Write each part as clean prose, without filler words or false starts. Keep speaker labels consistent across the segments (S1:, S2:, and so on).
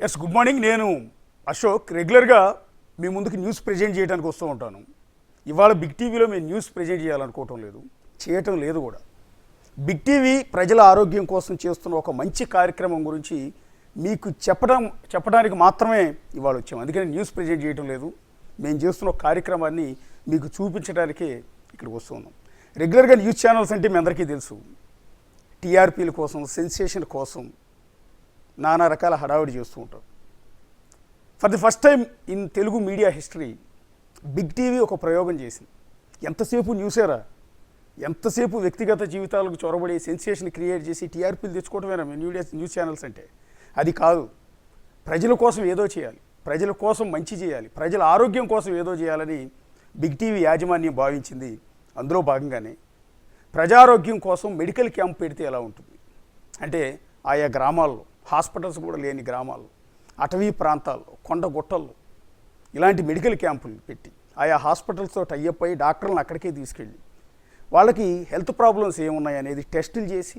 S1: Yes, good morning. నేను అశోక్. రెగ్యులర్గా మీ ముందుకు న్యూస్ ప్రజెంట్ చేయడానికి వస్తూ ఉంటాను. ఇవాళ బిగ్ టీవీలో మేము న్యూస్ ప్రజెంట్ చేయాలనుకోవటం లేదు, చేయటం లేదు కూడా. బిగ్ టీవీ ప్రజల ఆరోగ్యం కోసం చేస్తున్న ఒక మంచి కార్యక్రమం గురించి మీకు చెప్పడానికి మాత్రమే ఇవాళ వచ్చాము. అందుకని న్యూస్ ప్రజెంట్ చేయటం లేదు, మేము చేస్తున్న ఒక కార్యక్రమాన్ని మీకు చూపించడానికే ఇక్కడికి వస్తూ ఉన్నాం. రెగ్యులర్గా న్యూస్ ఛానల్స్ అంటే మీ అందరికీ తెలుసు, టీఆర్పీల కోసం, సెన్సేషన్ కోసం నానా రకాల హడావిడి చేస్తూ ఉంటారు. For the first time in Telugu media history Big TV ఒక ప్రయోగం చేసింది. ఎంతసేపు న్యూసేరా, ఎంతసేపు వ్యక్తిగత జీవితాలకు చొరబడి సెన్సేషన్ క్రియేట్ చేసి టీఆర్పీలు తెచ్చుకోవటమేనా న్యూస్ ఛానల్స్ అంటే? అది కాదు. ప్రజల కోసం ఏదో చేయాలి, ప్రజల కోసం మంచి చేయాలి, ప్రజల ఆరోగ్యం కోసం ఏదో చేయాలని బిగ్ టీవీ యాజమాన్యం భావించింది. అందులో భాగంగానే ప్రజారోగ్యం కోసం మెడికల్ క్యాంప్ పెడితే ఎలా ఉంటుంది అంటే, ఆయా గ్రామాల్లో, హాస్పిటల్స్ కూడా లేని గ్రామాల్లో, అటవీ ప్రాంతాల్లో, కొండ గుట్టల్లో ఇలాంటి మెడికల్ క్యాంపులు పెట్టి ఆయా హాస్పిటల్స్తో టైఅప్ అయ్యి డాక్టర్లను అక్కడికే తీసుకెళ్ళి వాళ్ళకి హెల్త్ ప్రాబ్లమ్స్ ఏమున్నాయి అనేది టెస్టులు చేసి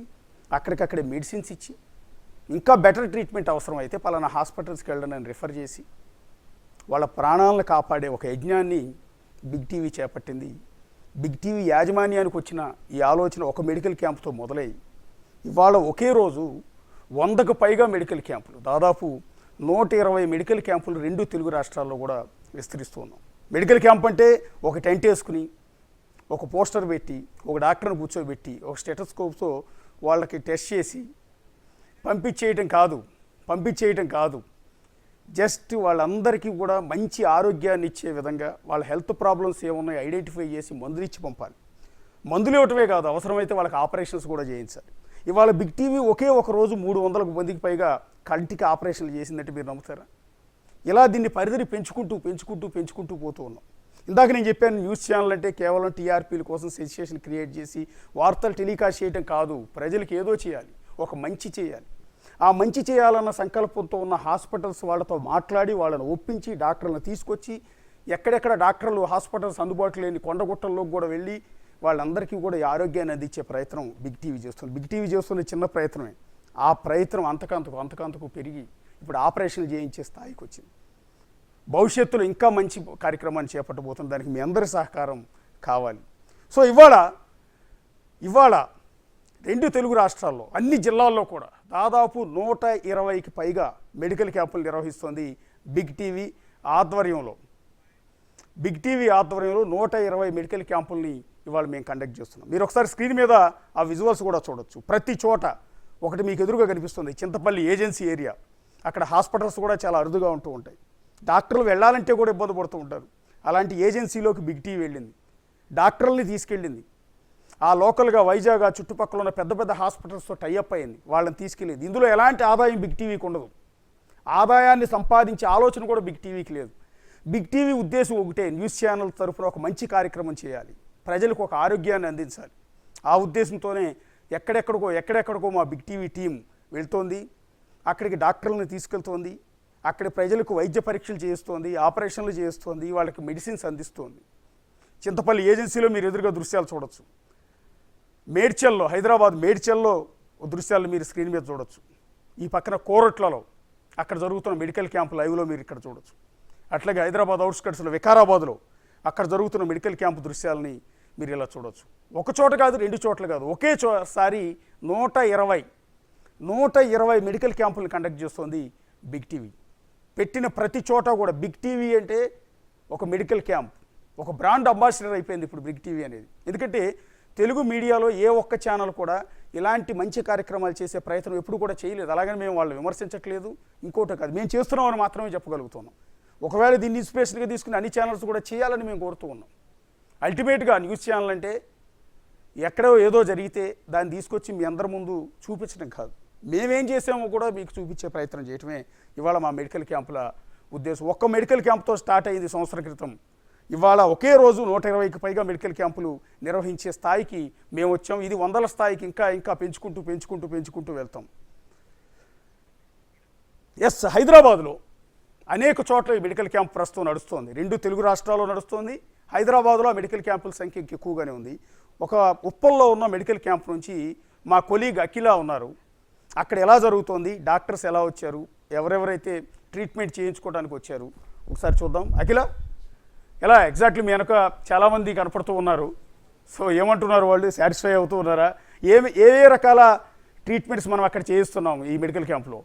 S1: అక్కడికక్కడే మెడిసిన్స్ ఇచ్చి ఇంకా బెటర్ ట్రీట్మెంట్ అవసరమైతే పలానా హాస్పిటల్స్కి వెళ్ళడం అని రిఫర్ చేసి వాళ్ళ ప్రాణాలను కాపాడే ఒక యజ్ఞాన్ని బిగ్ టీవీ చేపట్టింది. బిగ్ టీవీ యాజమాన్యానికి వచ్చిన ఈ ఆలోచన ఒక మెడికల్ క్యాంప్తో మొదలై ఇవాళ ఒకే రోజు 100కు పైగా మెడికల్ క్యాంపులు, దాదాపు 120 మెడికల్ క్యాంపులు 2 తెలుగు రాష్ట్రాల్లో కూడా విస్తరిస్తూ ఉన్నాం. మెడికల్ క్యాంప్ అంటే ఒక టెంట్ వేసుకుని, ఒక పోస్టర్ పెట్టి, ఒక డాక్టర్ని కూర్చోబెట్టి, ఒక స్టెటోస్కోప్తో వాళ్ళకి టెస్ట్ చేసి పంపించేయటం కాదు. జస్ట్ వాళ్ళందరికీ కూడా మంచి ఆరోగ్యాన్ని ఇచ్చే విధంగా వాళ్ళ హెల్త్ ప్రాబ్లమ్స్ ఏమున్నాయో ఐడెంటిఫై చేసి మందులు ఇచ్చి పంపాలి. మందులు ఇవ్వటమే కాదు, అవసరమైతే వాళ్ళకి ఆపరేషన్స్ కూడా చేయించాలి. ఇవాళ బిగ్ టీవీ ఒకే ఒక రోజు 300 మందికి పైగా కంటికి ఆపరేషన్లు చేసిందంటే మీరు నమ్ముతారా? ఇలా దీన్ని పరిధిని పెంచుకుంటూ పోతూ ఉన్నాం. ఇందాక నేను చెప్పాను, న్యూస్ ఛానల్ అంటే కేవలం టీఆర్పీల కోసం సెన్సేషన్ క్రియేట్ చేసి వార్తలు టెలికాస్ట్ చేయడం కాదు, ప్రజలకు ఏదో చేయాలి, ఒక మంచి చేయాలి. ఆ మంచి చేయాలన్న సంకల్పంతో ఉన్న హాస్పిటల్స్ వాళ్ళతో మాట్లాడి వాళ్ళని ఒప్పించి డాక్టర్లను తీసుకొచ్చి ఎక్కడెక్కడ డాక్టర్లు హాస్పిటల్స్ అందుబాటులో లేని కొండగుట్టల్లోకి కూడా వెళ్ళి వాళ్ళందరికీ కూడా ఈ ఆరోగ్యాన్ని అందించే ప్రయత్నం బిగ్ టీవీ చేస్తుంది. బిగ్ టీవీ చేస్తున్న చిన్న ప్రయత్నమే, ఆ ప్రయత్నం అంతకంతకు పెరిగి ఇప్పుడు ఆపరేషన్లు చేయించే స్థాయికి వచ్చింది. భవిష్యత్తులో ఇంకా మంచి కార్యక్రమాన్ని చేపట్టబోతుంది. దానికి మీ అందరి సహకారం కావాలి. సో ఇవాళ 2 తెలుగు రాష్ట్రాల్లో అన్ని జిల్లాల్లో కూడా దాదాపు 120కి పైగా మెడికల్ క్యాంపులు నిర్వహిస్తోంది బిగ్ టీవీ ఆధ్వర్యంలో. బిగ్ టీవీ ఆధ్వర్యంలో 120 మెడికల్ క్యాంపుల్ని ఇవాళ మేము కండక్ట్ చేస్తున్నాం. మీరు ఒకసారి స్క్రీన్ మీద ఆ విజువల్స్ కూడా చూడొచ్చు. ప్రతి చోట ఒకటి మీకు ఎదురుగా కనిపిస్తుంది, చింతపల్లి ఏజెన్సీ ఏరియా. అక్కడ హాస్పిటల్స్ కూడా చాలా అరుదుగా ఉంటూ ఉంటాయి, డాక్టర్లు వెళ్ళాలంటే కూడా ఇబ్బంది పడుతూ ఉంటారు. అలాంటి ఏజెన్సీలోకి బిగ్ టీవీ వెళ్ళింది, డాక్టర్లని తీసుకెళ్ళింది. ఆ లోకల్గా వైజాగ్ చుట్టుపక్కల ఉన్న పెద్ద హాస్పిటల్స్తో టైఅప్ అయింది, వాళ్ళని తీసుకెళ్ళింది. ఇందులో ఎలాంటి ఆదాయం బిగ్ టీవీకి ఉండదు, ఆదాయాన్ని సంపాదించే ఆలోచన కూడా బిగ్ టీవీకి లేదు. బిగ్ టీవీ ఉద్దేశం ఒకటే, న్యూస్ ఛానల్ తరఫున ఒక మంచి కార్యక్రమం చేయాలి, ప్రజలకు ఒక ఆరోగ్యాన్ని అందించాలి. ఆ ఉద్దేశంతోనే ఎక్కడెక్కడికో మా బిగ్ టీవీ టీం వెళ్తోంది, అక్కడికి డాక్టర్లను తీసుకెళ్తోంది, అక్కడ ప్రజలకు వైద్య పరీక్షలు చేస్తోంది, ఆపరేషన్లు చేస్తోంది, వాళ్ళకి మెడిసిన్స్ అందిస్తోంది. చింతపల్లి ఏజెన్సీలో మీరు ఎదురుగా దృశ్యాలు చూడొచ్చు. మేడ్చల్లో, హైదరాబాద్ మేడ్చల్లో దృశ్యాలు మీరు స్క్రీన్ మీద చూడొచ్చు. ఈ పక్కన కోరట్లలో అక్కడ జరుగుతున్న మెడికల్ క్యాంప్ లైవ్లో మీరు ఇక్కడ చూడొచ్చు. అట్లాగే హైదరాబాద్ అవుట్స్కట్స్లో వికారాబాద్లో అక్కడ జరుగుతున్న మెడికల్ క్యాంప్ దృశ్యాలని మీరు ఇలా చూడొచ్చు. ఒక చోట కాదు, 2 చోట్ల కాదు, ఒకేసారి 120 మెడికల్ క్యాంపులను కండక్ట్ చేస్తోంది బిగ్ టీవీ. పెట్టిన ప్రతి చోట కూడా బిగ్ టీవీ అంటే ఒక మెడికల్ క్యాంప్, ఒక బ్రాండ్ అంబాసిడర్ అయిపోయింది ఇప్పుడు బిగ్ టీవీ అనేది. ఎందుకంటే తెలుగు మీడియాలో ఏ ఒక్క ఛానల్ కూడా ఇలాంటి మంచి కార్యక్రమాలు చేసే ప్రయత్నం ఎప్పుడు కూడా చేయలేదు. అలాగని మేము వాళ్ళు విమర్శించట్లేదు, ఇంకోటి కాదు, మేము చేస్తున్నామని మాత్రమే చెప్పగలుగుతున్నాం. ఒకవేళ దీన్ని ఇన్స్పిరేషన్గా తీసుకుని అన్ని ఛానల్స్ కూడా చేయాలని మేము కోరుతూ ఉన్నాం. అల్టిమేట్గా న్యూస్ ఛానల్ అంటే ఎక్కడో ఏదో జరిగితే దాన్ని తీసుకొచ్చి మీ అందరి ముందు చూపించడం కాదు, మేమేం చేసామో కూడా మీకు చూపించే ప్రయత్నం చేయటమే ఇవాళ మా మెడికల్ క్యాంపుల ఉద్దేశం. ఒక్క మెడికల్ క్యాంప్తో స్టార్ట్ అయింది సంవత్సరం క్రితం. ఇవాళ ఒకే రోజు 120కి పైగా మెడికల్ క్యాంపులు నిర్వహించే స్థాయికి మేము వచ్చాం. ఇది 100ల స్థాయికి ఇంకా పెంచుకుంటూ వెళ్తాం. ఎస్, హైదరాబాద్లో అనేక చోట్ల ఈ మెడికల్ క్యాంప్ ప్రస్తుతం నడుస్తోంది. 2 తెలుగు రాష్ట్రాల్లో నడుస్తోంది. హైదరాబాద్లో మెడికల్ క్యాంపుల సంఖ్య ఎక్కువగానే ఉంది. ఒక ఉప్పల్లో ఉన్న మెడికల్ క్యాంప్ నుంచి మా కొలీగ్ అఖిల ఉన్నారు. అక్కడ ఎలా జరుగుతోంది, డాక్టర్స్ ఎలా వచ్చారు, ఎవరెవరైతే ట్రీట్మెంట్ చేయించుకోవడానికి వచ్చారు ఒకసారి చూద్దాం. అఖిల, ఎలా ఎగ్జాక్ట్లీ మీ వెనక చాలామంది కనపడుతూ ఉన్నారు. సో ఏమంటున్నారు వాళ్ళు, సాటిస్ఫై అవుతూ ఉన్నారా? ఏ రకాల ట్రీట్మెంట్స్ మనం అక్కడ చేయిస్తున్నాం ఈ మెడికల్ క్యాంప్లో?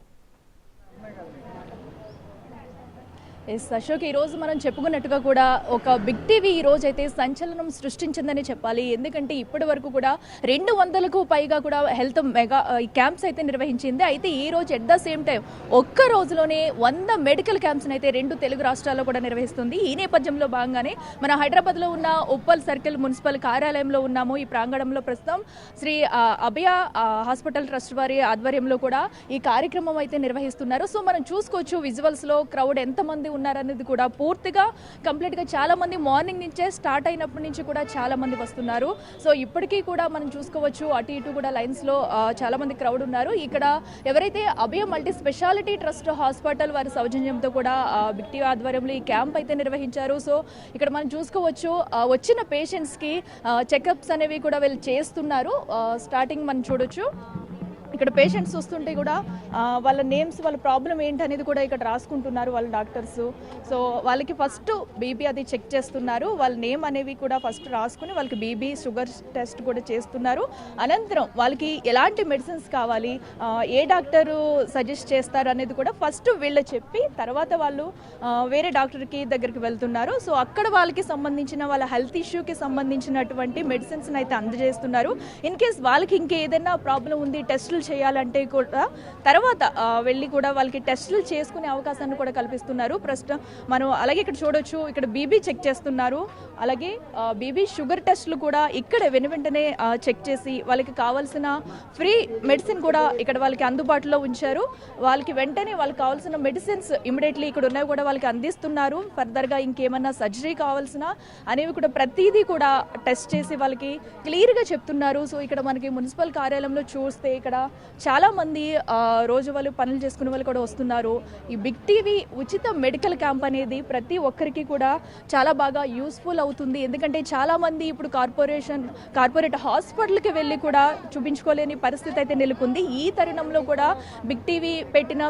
S2: ఎస్ అశోక్, ఈరోజు మనం చెప్పుకున్నట్టుగా కూడా ఒక బిగ్ టీవీ ఈరోజు అయితే సంచలనం సృష్టించిందని చెప్పాలి. ఎందుకంటే ఇప్పటి వరకు కూడా 200కు పైగా కూడా హెల్త్ మెగా క్యాంప్స్ అయితే నిర్వహించింది. అయితే ఈ రోజు ఎట్ ద సేమ్ టైం ఒక్క రోజులోనే 100 మెడికల్ క్యాంప్స్ని అయితే 2 తెలుగు రాష్ట్రాల్లో కూడా నిర్వహిస్తుంది. ఈ నేపథ్యంలో భాగంగానే మన హైదరాబాద్లో ఉన్న ఉప్పల్ సర్కిల్ మున్సిపల్ కార్యాలయంలో ఉన్నాము. ఈ ప్రాంగణంలో ప్రస్తుతం శ్రీ అభయ హాస్పిటల్ ట్రస్ట్ వారి ఆధ్వర్యంలో కూడా ఈ కార్యక్రమం అయితే నిర్వహిస్తున్నారు. సో మనం చూసుకోవచ్చు విజువల్స్లో క్రౌడ్ ఎంతమంది ఉన్నారనేది కూడా పూర్తిగా కంప్లీట్గా చాలా మంది మార్నింగ్ నుంచే స్టార్ట్ అయినప్పటి నుంచి కూడా చాలా మంది వస్తున్నారు. సో ఇప్పటికీ కూడా మనం చూసుకోవచ్చు అటు ఇటు కూడా లైన్స్లో చాలా మంది క్రౌడ్ ఉన్నారు. ఇక్కడ ఎవరైతే అభయ మల్టీ స్పెషాలిటీ ట్రస్ట్ హాస్పిటల్ వారి సౌజన్యంతో కూడా బిగ్ టీవీ ఆధ్వర్యంలో ఈ క్యాంప్ అయితే నిర్వహించారు. సో ఇక్కడ మనం చూసుకోవచ్చు వచ్చిన పేషెంట్స్కి చెకప్స్ అనేవి కూడా వీళ్ళు చేస్తున్నారు. స్టార్టింగ్ మనం చూడొచ్చు ఇక్కడ పేషెంట్స్ వస్తుంటే కూడా వాళ్ళ నేమ్స్, వాళ్ళ ప్రాబ్లం ఏంటనేది కూడా ఇక్కడ రాసుకుంటున్నారు వాళ్ళ డాక్టర్స్. సో వాళ్ళకి ఫస్ట్ బీపీ అది చెక్ చేస్తున్నారు. వాళ్ళ నేమ్ అనేవి కూడా ఫస్ట్ రాసుకుని వాళ్ళకి బీపీ షుగర్ టెస్ట్ కూడా చేస్తున్నారు. అనంతరం వాళ్ళకి ఎలాంటి మెడిసిన్స్ కావాలి, ఏ డాక్టరు సజెస్ట్ చేస్తారు అనేది కూడా ఫస్ట్ వీళ్ళు చెప్పి తర్వాత వాళ్ళు వేరే డాక్టర్కి దగ్గరికి వెళ్తున్నారు. సో అక్కడ వాళ్ళకి సంబంధించిన వాళ్ళ హెల్త్ ఇష్యూకి సంబంధించినటువంటి మెడిసిన్స్ని అయితే అందజేస్తున్నారు. ఇన్ కేస్ వాళ్ళకి ఇంకేదైనా ప్రాబ్లం ఉంది, టెస్టులు చేయాలంటే కూడా తర్వాత వెళ్ళి కూడా వాళ్ళకి టెస్టులు చేసుకునే అవకాశాన్ని కూడా కల్పిస్తున్నారు. ప్రస్తుతం మనం అలాగే ఇక్కడ చూడొచ్చు, ఇక్కడ బీబీ చెక్ చేస్తున్నారు. అలాగే బీబీ షుగర్ టెస్టులు కూడా ఇక్కడ వెంటనే చెక్ చేసి వాళ్ళకి కావాల్సిన ఫ్రీ మెడిసిన్ కూడా ఇక్కడ వాళ్ళకి అందుబాటులో ఉంచారు. వాళ్ళకి వెంటనే వాళ్ళకి కావాల్సిన మెడిసిన్స్ ఇమీడియట్లీ ఇక్కడ ఉన్నవి కూడా వాళ్ళకి అందిస్తున్నారు. ఫర్దర్గా ఇంకేమన్నా సర్జరీ కావాల్సిన అనేవి కూడా ప్రతిదీ కూడా టెస్ట్ చేసి వాళ్ళకి క్లియర్గా చెప్తున్నారు. సో ఇక్కడ మనకి మున్సిపల్ కార్యాలయంలో చూస్తే ఇక్కడ చాలామంది రోజు వాళ్ళు పనులు చేసుకునే వాళ్ళు కూడా వస్తున్నారు. ఈ బిగ్ టీవీ ఉచిత మెడికల్ క్యాంప్ అనేది ప్రతి ఒక్కరికి కూడా చాలా బాగా యూస్ఫుల్ అవుతుంది. ఎందుకంటే చాలామంది ఇప్పుడు కార్పొరేట్ హాస్పిటల్కి వెళ్ళి కూడా చూపించుకోలేని పరిస్థితి అయితే నెలకొంది. ఈ తరుణంలో కూడా బిగ్ టీవీ పెట్టిన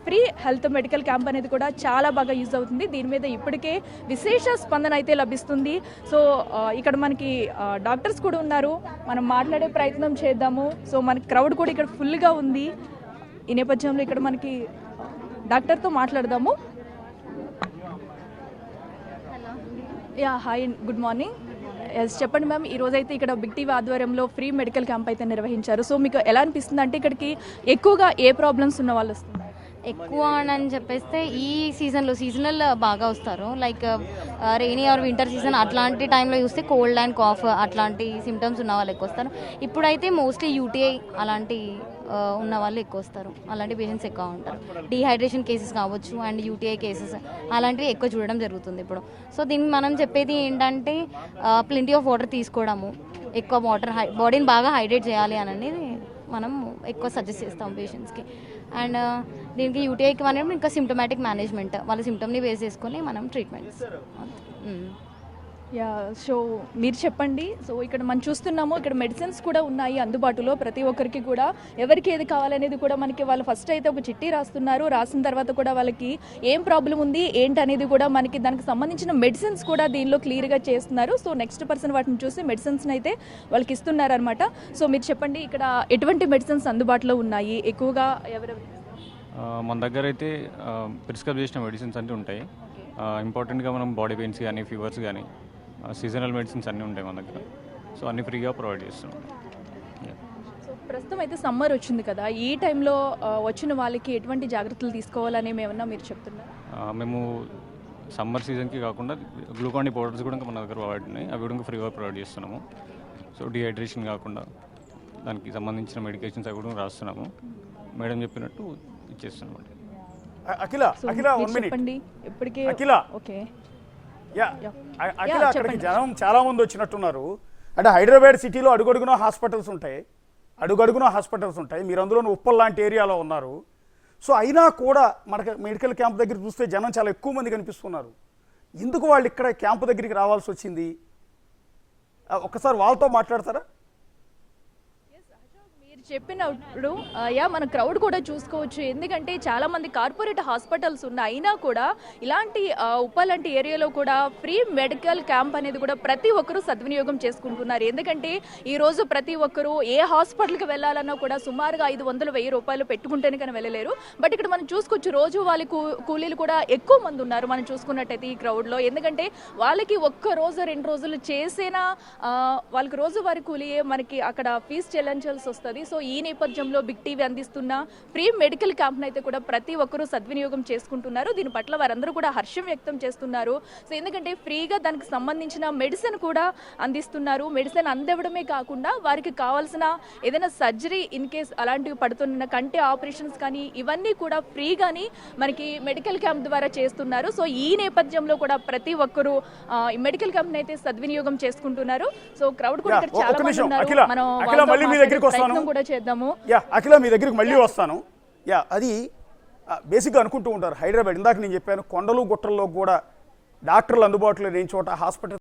S2: ఫ్రీ హెల్త్ మెడికల్ క్యాంప్ అనేది కూడా చాలా బాగా యూజ్ అవుతుంది. దీని మీద ఇప్పటికే విశేష స్పందన అయితే లభిస్తుంది. సో ఇక్కడ మనకి డాక్టర్స్ కూడా ఉన్నారు, మనం మాట్లాడే ప్రయత్నం చేద్దాము. సో మనకి క్రౌడ్ కూడా ఇక్కడ ఫుల్గా ఉంది. ఈ నేపథ్యంలో ఇక్కడ మనకి డాక్టర్తో మాట్లాడదాము. Yeah hi, good morning. Yes చెప్పండి మ్యామ్, ఈ రోజైతే ఇక్కడ బిగ్ టీవీ ఆధ్వర్యంలో ఫ్రీ మెడికల్ క్యాంప్ అయితే నిర్వహించారు. సో మీకు ఎలా అనిపిస్తుంది, అంటే ఇక్కడికి ఎక్కువగా ఏ ప్రాబ్లమ్స్ ఉన్న వాళ్ళు వస్తున్నారు?
S3: ఎక్కువ అని చెప్పేస్తే ఈ సీజనల్ బాగా వస్తారు. Like rainy are winter season అట్లాంటి టైంలో చూస్తే కోల్డ్ అండ్ కాఫ్ అట్లాంటి సిమ్టమ్స్ ఉన్న వాళ్ళు ఎక్కువ వస్తారు. ఇప్పుడైతే మోస్ట్లీ యూటీఐ అలాంటి ఉన్న వాళ్ళు ఎక్కువ వస్తారు. అలాంటి పేషెంట్స్ ఎక్కువ ఉంటారు. డీహైడ్రేషన్ కేసెస్ కావచ్చు అండ్ యూటీఐ కేసెస్ అలాంటివి ఎక్కువ చూడడం జరుగుతుంది ఇప్పుడు. సో దీనికి మనం చెప్పేది ఏంటంటే ప్లెంటీ ఆఫ్ వాటర్ తీసుకోవడము, ఎక్కువ వాటర్ బాడీని బాగా హైడ్రేట్ చేయాలి అనేది మనం ఎక్కువ సజెస్ట్ చేస్తాం పేషెంట్స్కి. అండ్ దీనికి యూటీఐకి మనం ఇంకా సిమ్టమాటిక్ మేనేజ్మెంట్, వాళ్ళ సిమ్టమ్ని బేస్ చేసుకొని మనం ట్రీట్మెంట్స్.
S2: యా, సో మీరు చెప్పండి. సో ఇక్కడ మనం చూస్తున్నాము, ఇక్కడ మెడిసిన్స్ కూడా ఉన్నాయి అందుబాటులో ప్రతి ఒక్కరికి కూడా. ఎవరికి ఏది కావాలనేది కూడా మనకి వాళ్ళు ఫస్ట్ అయితే ఒక చిట్టి రాస్తున్నారు. రాసిన తర్వాత కూడా వాళ్ళకి ఏం ప్రాబ్లం ఉంది ఏంటనేది కూడా మనకి దానికి సంబంధించిన మెడిసిన్స్ కూడా దీనిలో క్లియర్గా చేస్తున్నారు. సో నెక్స్ట్ పర్సన్ వాటిని చూసి మెడిసిన్స్ని అయితే వాళ్ళకి ఇస్తున్నారు అనమాట. సో మీరు చెప్పండి, ఇక్కడ ఎటువంటి మెడిసిన్స్ అందుబాటులో ఉన్నాయి, ఎక్కువగా ఎవరెవరు?
S4: మన దగ్గర అయితే ప్రిస్క్రైబ్ చేసిన మెడిసిన్స్ అన్నీ ఉంటాయి. ఇంపార్టెంట్గా మనం బాడీ పెయిన్స్ కానీ ఫీవర్స్ కానీ సీజనల్ మెడిసిన్స్ అన్నీ ఉంటాయి మన దగ్గర. సో అన్నీ ఫ్రీగా ప్రొవైడ్ చేస్తున్నాం.
S2: సో ప్రస్తుతం అయితే సమ్మర్ వచ్చింది కదా, ఈ టైంలో వచ్చిన వాళ్ళకి ఎటువంటి జాగ్రత్తలు తీసుకోవాలని ఏమన్నా మీరు చెప్తున్నారు?
S4: మేము సమ్మర్ సీజన్కి కాకుండా గ్లూకాన్ డి పౌడర్స్ కూడా మన దగ్గర ప్రొవైడ్ ఉన్నాయి. అవి కూడా ఫ్రీగా ప్రొవైడ్ చేస్తున్నాము. సో డిహైడ్రేషన్ కాకుండా దానికి సంబంధించిన మెడికేషన్స్ అవి కూడా రాస్తున్నాము. మేడం చెప్పినట్టు ఇచ్చేస్తున్నాం.
S1: అఖిల,
S2: ఇప్పటికే ఓకే.
S1: అఖిల, అక్కడికి జనం చాలా మంది వచ్చినట్టున్నారు. అంటే హైదరాబాద్ సిటీలో అడుగడుగున హాస్పిటల్స్ ఉంటాయి. మీరు అందులో ఉప్పల్ లాంటి ఏరియాలో ఉన్నారు. సో అయినా కూడా మనకి మెడికల్ క్యాంప్ దగ్గర చూస్తే జనం చాలా ఎక్కువ మంది కనిపిస్తున్నారు. ఎందుకు వాళ్ళు ఇక్కడ క్యాంపు దగ్గరికి రావాల్సి వచ్చింది? ఒక్కసారి వాళ్ళతో మాట్లాడతారా?
S2: చెప్పినప్పుడు మన క్రౌడ్ కూడా చూసుకోవచ్చు. ఎందుకంటే చాలా మంది కార్పొరేట్ హాస్పిటల్స్ ఉన్నాయి, అయినా కూడా ఇలాంటి ఉప్పల్ లాంటి ఏరియాలో కూడా ఫ్రీ మెడికల్ క్యాంప్ అనేది కూడా ప్రతి ఒక్కరూ సద్వినియోగం చేసుకుంటున్నారు. ఎందుకంటే ఈ రోజు ప్రతి ఒక్కరూ ఏ హాస్పిటల్కి వెళ్ళాలన్నా కూడా సుమారుగా 500-1000 రూపాయలు పెట్టుకుంటేనే కానీ వెళ్ళలేరు. బట్ ఇక్కడ మనం చూసుకోవచ్చు రోజు వాళ్ళ కూలీలు కూడా ఎక్కువ మంది ఉన్నారు మనం చూసుకున్నట్టయితే ఈ క్రౌడ్లో. ఎందుకంటే వాళ్ళకి ఒక్క రోజు 2 రోజులు చేసినా వాళ్ళకి రోజువారీ కూలీయే మనకి అక్కడ ఫీజు చెల్లించాల్సి వస్తుంది. సో ఈ నేపథ్యంలో బిగ్ టీవీ అందిస్తున్న ఫ్రీ మెడికల్ క్యాంప్ను అయితే కూడా ప్రతి ఒక్కరూ సద్వినియోగం చేసుకుంటున్నారు. దీని పట్ల వారందరూ కూడా హర్షం వ్యక్తం చేస్తున్నారు. సో ఎందుకంటే ఫ్రీగా దానికి సంబంధించిన మెడిసిన్ కూడా అందిస్తున్నారు. మెడిసిన్ అందివ్వడమే కాకుండా వారికి కావాల్సిన ఏదైనా సర్జరీ ఇన్ కేస్ అలాంటివి పడుతున్న కంటి ఆపరేషన్స్ కానీ ఇవన్నీ కూడా ఫ్రీగాని మనకి మెడికల్ క్యాంప్ ద్వారా చేస్తున్నారు. సో ఈ నేపథ్యంలో కూడా ప్రతి ఒక్కరూ ఈ మెడికల్ క్యాంప్ని అయితే సద్వినియోగం చేసుకుంటున్నారు. సో క్రౌడ్ కూడా ఇక్కడ చాలా మంది ఉన్నారు. మనం ప్రయత్నం కూడా చేద్దాము.
S1: అఖిల మీ దగ్గరికి మళ్ళీ వస్తాను. అది బేసిక్గా అనుకుంటూ ఉంటారు హైదరాబాద్, ఇందాక నేను చెప్పాను కొండలు గుట్టల్లో కూడా డాక్టర్లు అందుబాటులో లేని చోట హాస్పిటల్